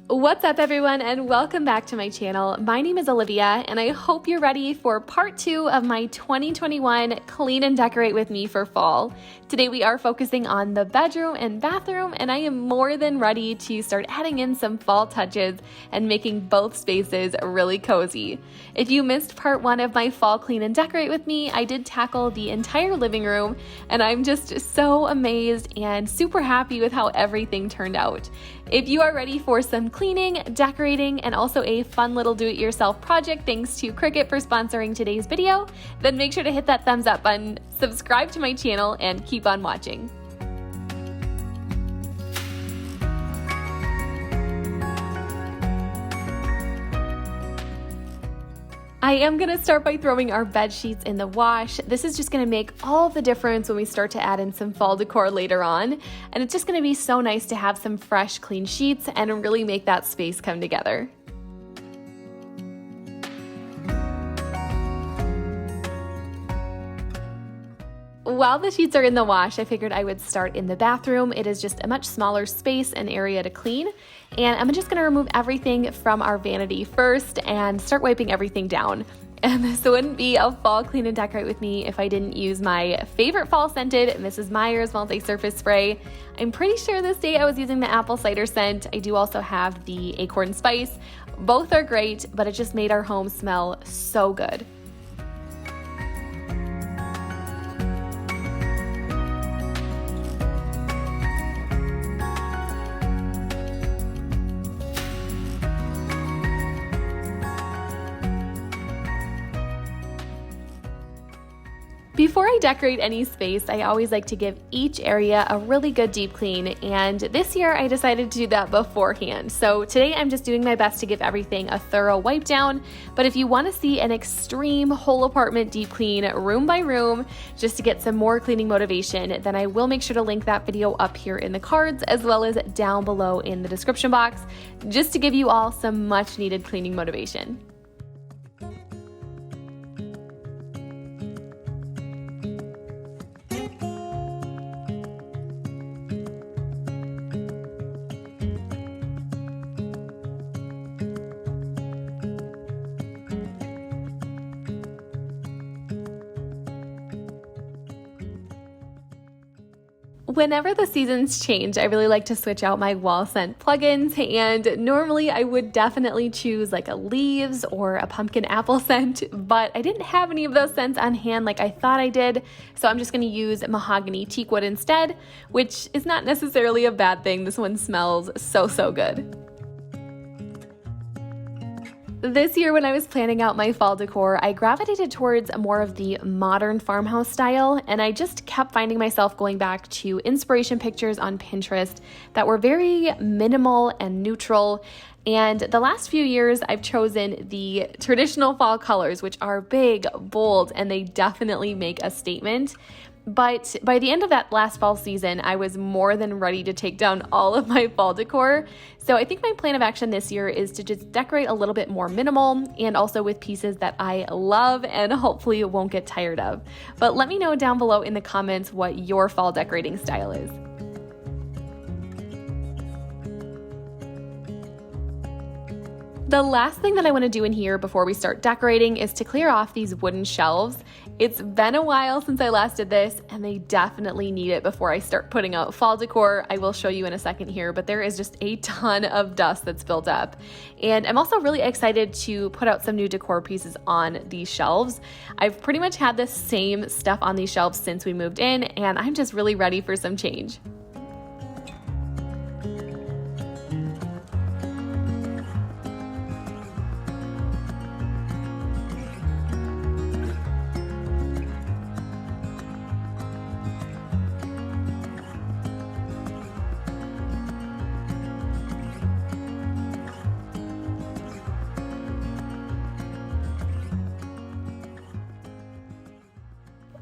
What's up everyone and welcome back to my channel. My name is Olivia and I hope you're ready for part 2 of my 2021 Clean and Decorate with me for fall. Today we are focusing on the bedroom and bathroom and I am more than ready to start adding in some fall touches and making both spaces really cozy. If you missed part 1 of my fall Clean and Decorate with me, I did tackle the entire living room and I'm just so amazed and super happy with how everything turned out. If you are ready for some cleaning, decorating, and also a fun little do-it-yourself project thanks to Cricut for sponsoring today's video, then make sure to hit that thumbs up button, subscribe to my channel, and keep on watching. I am going to start by throwing our bed sheets in the wash. This is just going to make all the difference when we start to add in some fall decor later on. And it's just going to be so nice to have some fresh, clean sheets and really make that space come together. While the sheets are in the wash, I figured I would start in the bathroom. It is just a much smaller space and area to clean. And I'm just gonna remove everything from our vanity first and start wiping everything down. And this wouldn't be a fall clean and decorate with me if I didn't use my favorite fall scented Mrs. Meyer's multi-surface spray. I'm pretty sure this day I was using the apple cider scent. I do also have the acorn spice. Both are great, but it just made our home smell so good. Before I decorate any space, I always like to give each area a really good deep clean, and this year I decided to do that beforehand. So today I'm just doing my best to give everything a thorough wipe down, but if you want to see an extreme whole apartment deep clean room by room just to get some more cleaning motivation, then I will make sure to link that video up here in the cards as well as down below in the description box just to give you all some much needed cleaning motivation. Whenever the seasons change, I really like to switch out my wall scent plugins, and normally I would definitely choose like a leaves or a pumpkin apple scent, but I didn't have any of those scents on hand like I thought I did, so I'm just going to use mahogany teakwood instead, which is not necessarily a bad thing. This one smells so good. This year when I was planning out my fall decor, I gravitated towards more of the modern farmhouse style, and I just kept finding myself going back to inspiration pictures on Pinterest that were very minimal and neutral. And the last few years, I've chosen the traditional fall colors, which are big, bold, and they definitely make a statement. But by the end of that last fall season, I was more than ready to take down all of my fall decor. So I think my plan of action this year is to just decorate a little bit more minimal and also with pieces that I love and hopefully won't get tired of. But let me know down below in the comments what your fall decorating style is. The last thing that I want to do in here before we start decorating is to clear off these wooden shelves. It's been a while since I last did this, and they definitely need it before I start putting out fall decor. I will show you in a second here, but there is just a ton of dust that's built up. And I'm also really excited to put out some new decor pieces on these shelves. I've pretty much had the same stuff on these shelves since we moved in, and I'm just really ready for some change.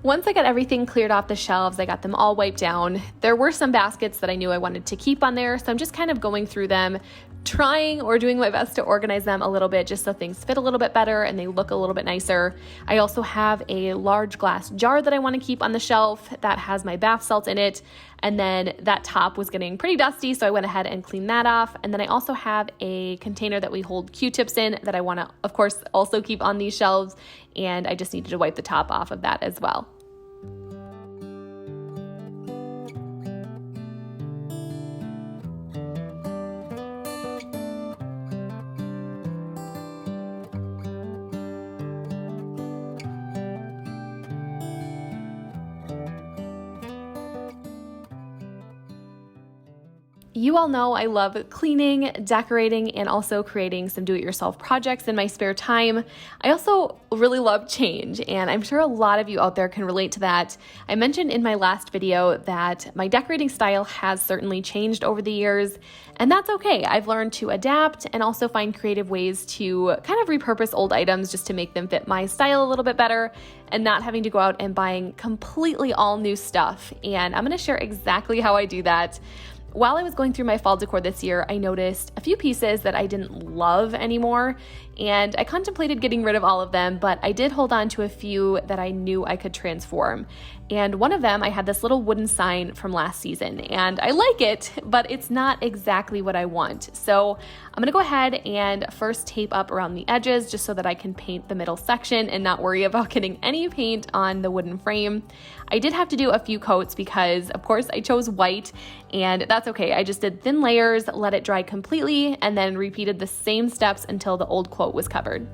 Once I got everything cleared off the shelves, I got them all wiped down. There were some baskets that I knew I wanted to keep on there, so I'm just kind of going through them, trying or doing my best to organize them a little bit just so things fit a little bit better and they look a little bit nicer. I also have a large glass jar that I want to keep on the shelf that has my bath salts in it. And then that top was getting pretty dusty, so I went ahead and cleaned that off. And then I also have a container that we hold Q-tips in that I want to, of course, also keep on these shelves. And I just needed to wipe the top off of that as well. You all know I love cleaning, decorating, and also creating some do-it-yourself projects in my spare time. I also really love change, and I'm sure a lot of you out there can relate to that. I mentioned in my last video that my decorating style has certainly changed over the years, and that's okay. I've learned to adapt and also find creative ways to kind of repurpose old items just to make them fit my style a little bit better and not having to go out and buying completely all new stuff. And I'm going to share exactly how I do that. While I was going through my fall decor this year, I noticed a few pieces that I didn't love anymore, and I contemplated getting rid of all of them, but I did hold on to a few that I knew I could transform. And one of them, I had this little wooden sign from last season, and I like it, but it's not exactly what I want. So I'm gonna go ahead and first tape up around the edges just so that I can paint the middle section and not worry about getting any paint on the wooden frame. I did have to do a few coats because, of course, I chose white, and that's okay. I just did thin layers, let it dry completely, and then repeated the same steps until the old quote was covered.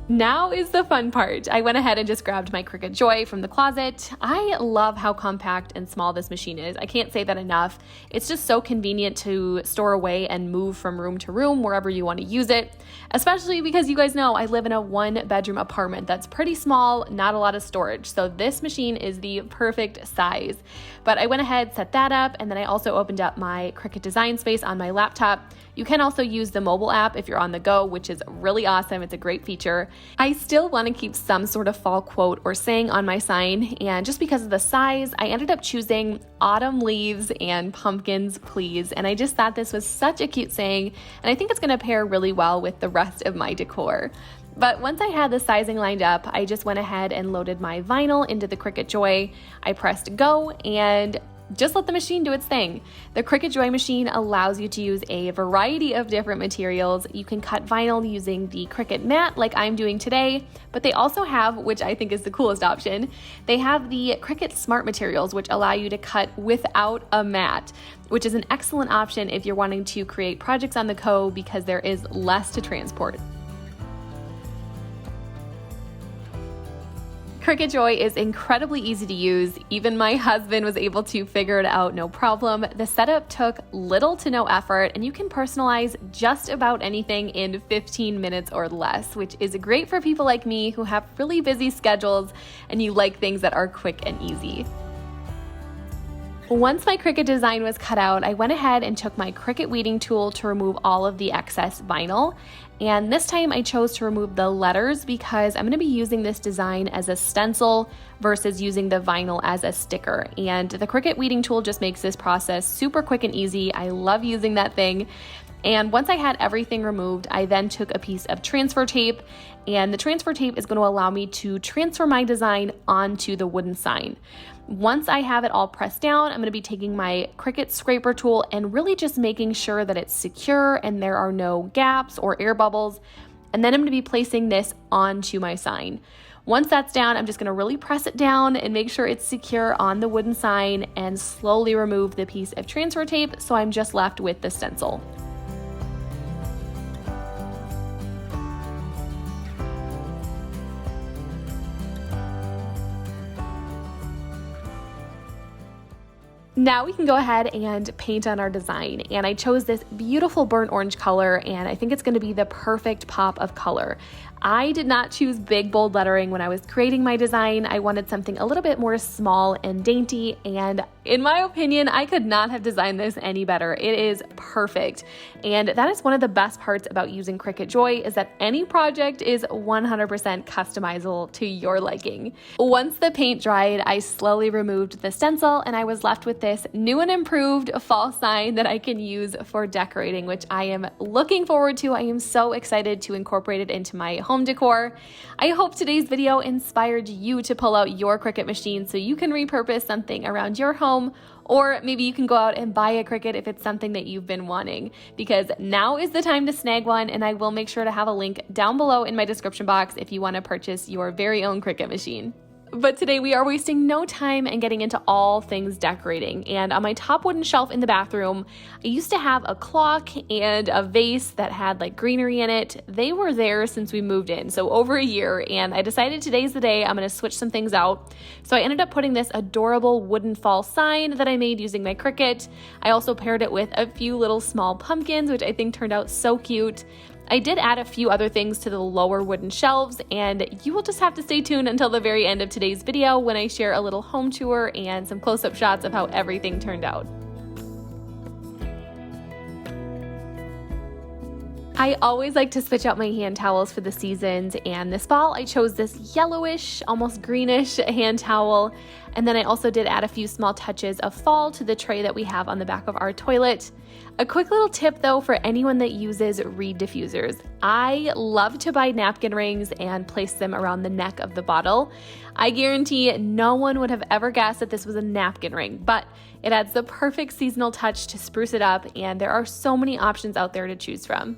Now is the fun part. I went ahead and just grabbed my Cricut Joy from the closet. I love how compact and small this machine is. I can't say that enough. It's just so convenient to store away and move from room to room wherever you want to use it, especially because you guys know I live in a 1-bedroom apartment that's pretty small, not a lot of storage. So this machine is the perfect size. But I went ahead, set that up, and then I also opened up my Cricut Design Space on my laptop. You can also use the mobile app if you're on the go, which is really awesome. It's a great feature. I still want to keep some sort of fall quote or saying on my sign, and just because of the size, I ended up choosing autumn leaves and pumpkins, please. And I just thought this was such a cute saying, and I think it's going to pair really well with the rest of my decor. But once I had the sizing lined up, I just went ahead and loaded my vinyl into the Cricut Joy. I pressed go and just let the machine do its thing. The Cricut Joy machine allows you to use a variety of different materials. You can cut vinyl using the Cricut mat like I'm doing today, but they also have, which I think is the coolest option, they have the Cricut Smart materials, which allow you to cut without a mat, which is an excellent option if you're wanting to create projects on the go because there is less to transport. Cricut Joy is incredibly easy to use. Even my husband was able to figure it out no problem. The setup took little to no effort, and you can personalize just about anything in 15 minutes or less, which is great for people like me who have really busy schedules and you like things that are quick and easy. Once my Cricut design was cut out, I went ahead and took my Cricut weeding tool to remove all of the excess vinyl. And this time I chose to remove the letters because I'm going to be using this design as a stencil versus using the vinyl as a sticker. And the Cricut weeding tool just makes this process super quick and easy. I love using that thing. And once I had everything removed, I then took a piece of transfer tape, and the transfer tape is going to allow me to transfer my design onto the wooden sign. Once I have it all pressed down, I'm going to be taking my Cricut scraper tool and really just making sure that it's secure and there are no gaps or air bubbles. And then I'm going to be placing this onto my sign. Once that's down, I'm just going to really press it down and make sure it's secure on the wooden sign and slowly remove the piece of transfer tape so I'm just left with the stencil. Now we can go ahead and paint on our design, and I chose this beautiful burnt orange color, and I think it's going to be the perfect pop of color. I did not choose big bold lettering when I was creating my design. I wanted something a little bit more small and dainty, and In my opinion, I could not have designed this any better. It is perfect. And that is one of the best parts about using Cricut Joy, is that any project is 100% customizable to your liking. Once the paint dried, I slowly removed the stencil and I was left with this new and improved fall sign that I can use for decorating, which I am looking forward to. I am so excited to incorporate it into my home decor. I hope today's video inspired you to pull out your Cricut machine so you can repurpose something around your home, or maybe you can go out and buy a Cricut if it's something that you've been wanting, because now is the time to snag one, and I will make sure to have a link down below in my description box if you want to purchase your very own Cricut machine. But today we are wasting no time and getting into all things decorating. And on my top wooden shelf in the bathroom, I used to have a clock and a vase that had like greenery in it. They were there since we moved in, so over a year, and I decided today's the day I'm gonna switch some things out. So I ended up putting this adorable wooden fall sign that I made using my Cricut. I also paired it with a few little small pumpkins, which I think turned out so cute. I did add a few other things to the lower wooden shelves, and you will just have to stay tuned until the very end of today's video when I share a little home tour and some close-up shots of how everything turned out. I always like to switch out my hand towels for the seasons, and this fall I chose this yellowish, almost greenish hand towel. And then I also did add a few small touches of fall to the tray that we have on the back of our toilet. A quick little tip though for anyone that uses reed diffusers. I love to buy napkin rings and place them around the neck of the bottle. I guarantee no one would have ever guessed that this was a napkin ring, but it adds the perfect seasonal touch to spruce it up, and there are so many options out there to choose from.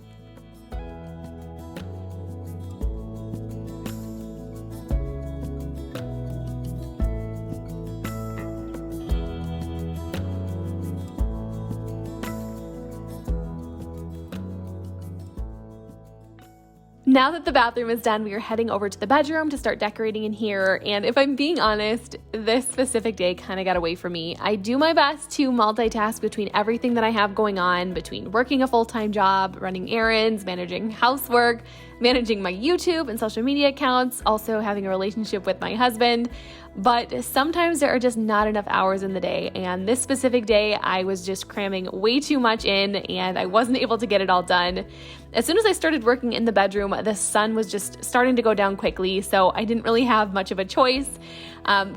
Now that the bathroom is done, we are heading over to the bedroom to start decorating in here. And if I'm being honest, this specific day kind of got away from me. I do my best to multitask between everything that I have going on, between working a full-time job, running errands, managing housework, managing my YouTube and social media accounts, also having a relationship with my husband. But sometimes there are just not enough hours in the day, and this specific day I was just cramming way too much in and I wasn't able to get it all done. As soon as I started working in the bedroom, the sun was just starting to go down quickly, so I didn't really have much of a choice.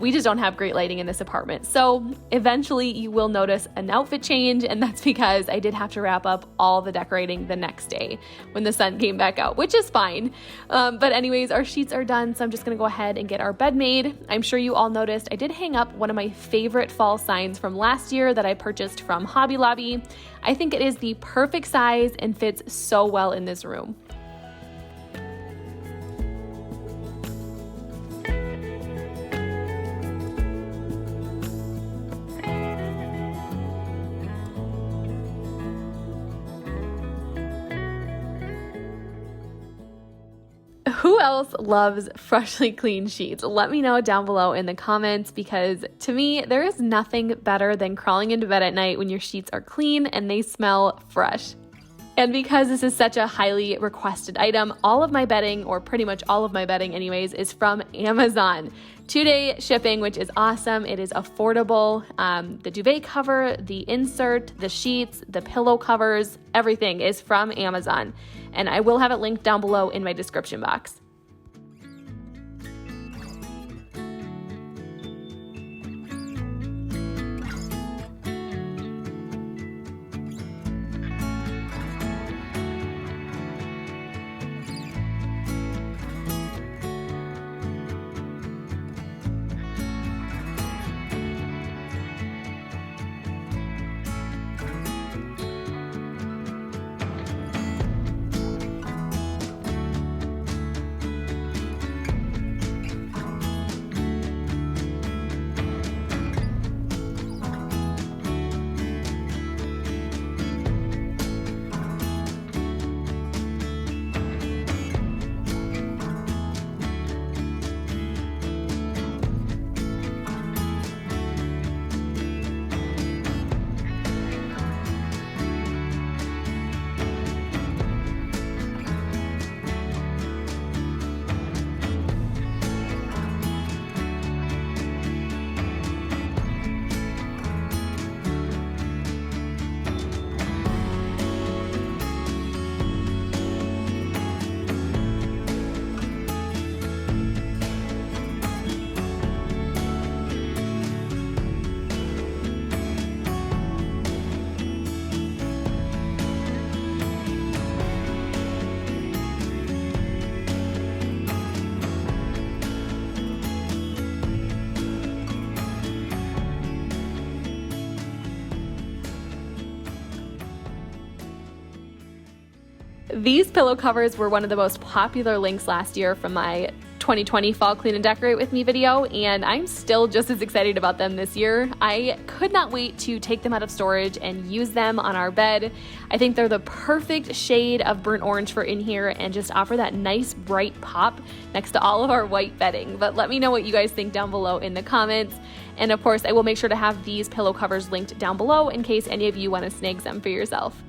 We just don't have great lighting in this apartment. So eventually you will notice an outfit change, and that's because I did have to wrap up all the decorating the next day when the sun came back out, which is fine. But anyways, our sheets are done, so I'm just gonna go ahead and get our bed made. I'm sure you all noticed I did hang up one of my favorite fall signs from last year that I purchased from Hobby Lobby. I think it is the perfect size and fits so well in this room. Who else loves freshly cleaned sheets? Let me know down below in the comments, because to me, there is nothing better than crawling into bed at night when your sheets are clean and they smell fresh. And because this is such a highly requested item, all of my bedding, or pretty much all of my bedding anyways, is from Amazon. 2-day shipping, which is awesome. It is affordable. The duvet cover, the insert, the sheets, the pillow covers, everything is from Amazon. And I will have it linked down below in my description box. These pillow covers were one of the most popular links last year from my 2020 Fall Clean and Decorate with Me video, and I'm still just as excited about them this year. I could not wait to take them out of storage and use them on our bed. I think they're the perfect shade of burnt orange for in here and just offer that nice bright pop next to all of our white bedding. But let me know what you guys think down below in the comments. And of course, I will make sure to have these pillow covers linked down below in case any of you want to snag some for yourself.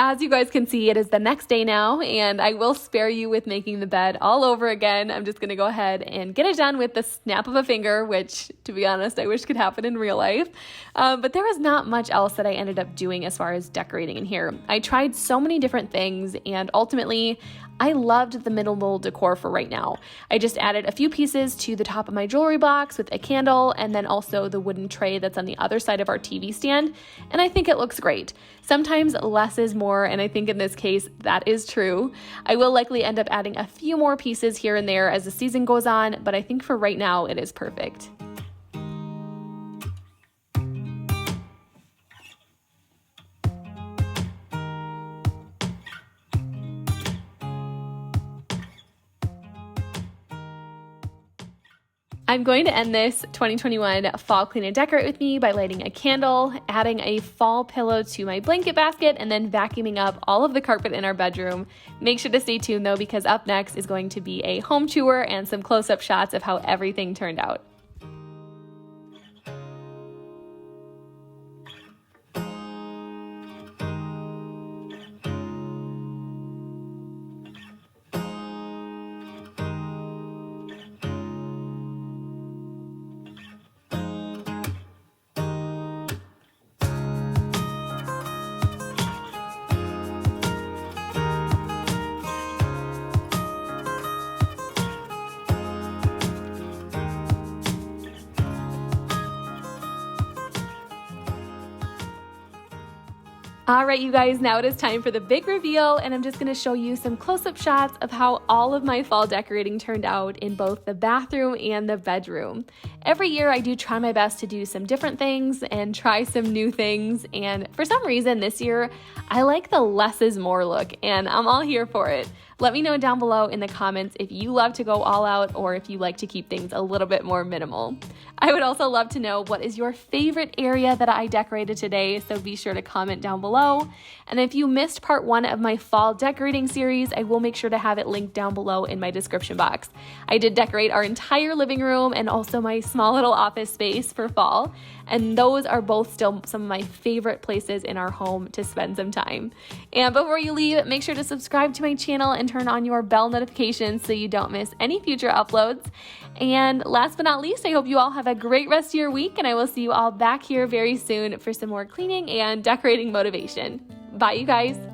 As you guys can see, it is the next day now, and I will spare you with making the bed all over again. I'm just going to go ahead and get it done with the snap of a finger, which, to be honest, I wish could happen in real life. But there was not much else that I ended up doing as far as decorating in here. I tried so many different things, and ultimately, I loved the minimal decor for right now. I just added a few pieces to the top of my jewelry box with a candle, and then also the wooden tray that's on the other side of our TV stand, and I think it looks great. Sometimes less is more, and I think in this case that is true. I will likely end up adding a few more pieces here and there as the season goes on, but I think for right now it is perfect. I'm going to end this 2021 Fall Clean and Decorate with me by lighting a candle, adding a fall pillow to my blanket basket, and then vacuuming up all of the carpet in our bedroom. Make sure to stay tuned though, because up next is going to be a home tour and some close-up shots of how everything turned out. All right, you guys, now it is time for the big reveal, and I'm just going to show you some close-up shots of how all of my fall decorating turned out in both the bathroom and the bedroom. Every year I do try my best to do some different things and try some new things, and for some reason this year I like the less is more look, and I'm all here for it. Let me know down below in the comments if you love to go all out or if you like to keep things a little bit more minimal. I would also love to know what is your favorite area that I decorated today, so be sure to comment down below. And if you missed part 1 of my fall decorating series, I will make sure to have it linked down below in my description box. I did decorate our entire living room and also my small little office space for fall, and those are both still some of my favorite places in our home to spend some time. And before you leave, make sure to subscribe to my channel and turn on your bell notifications so you don't miss any future uploads. And last but not least, I hope you all have a great rest of your week, and I will see you all back here very soon for some more cleaning and decorating motivation. Bye, you guys.